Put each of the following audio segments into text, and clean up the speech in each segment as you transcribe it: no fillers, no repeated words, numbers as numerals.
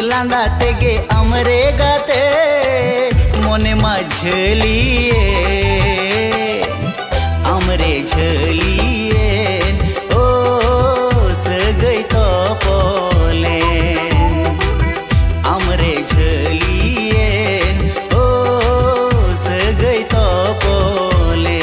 लांदा तेगे अमरे गाते मोने मा झलिए अमरे झलिए ओ सगई तो पोले अमरे झलिए ओ सगई तो पोले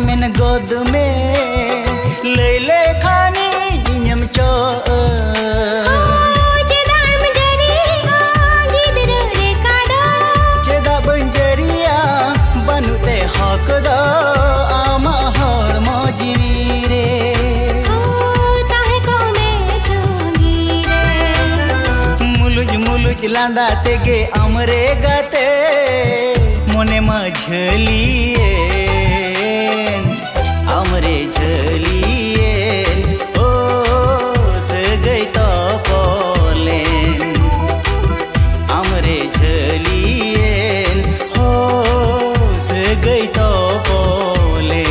मेन गोद में ले ले खानी इन्यम चो चेदा बंजरिया गिदर रे कादा चेदा बंजरिया बनुते हक दो आमा हर मौजीवी रे ताहे को में तंगी रे मुलुज मुलुज लांदा तेगे अमरे गाते मोने मा झलिए अमरे झलिए ओ सगई तो पोले अमरे झलिए ओ सगई तो पोले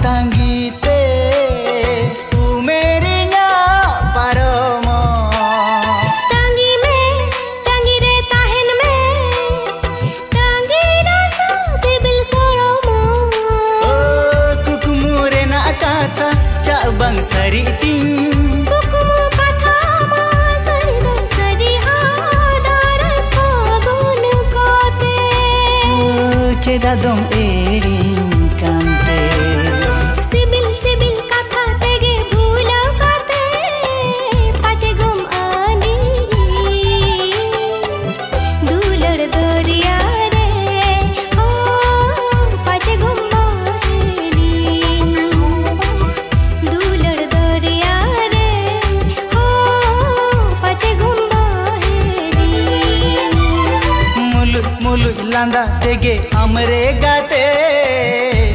तंगीते तू मेरी ना पारोमो तंगी में तंगी रे ताहन में तंगी रसा से बिल सोड़ोमो ओ कुकुमुरे ना काथा चा बंग सरी तिंग कुकुमु कथा मा सरी दो सरी आदार फागुन कोते चेदा दम एड़ी कांते लांदा तेगे अमरे गाते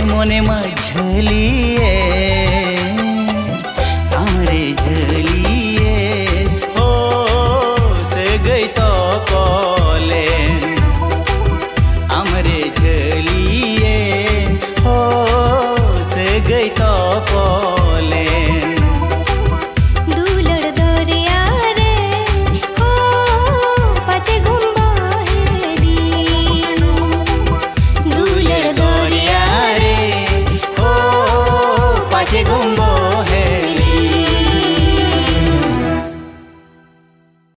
मोने मा झलिए अमरे झलिए ओ सगई तो पोले अमरे झलिए ओ सगई तो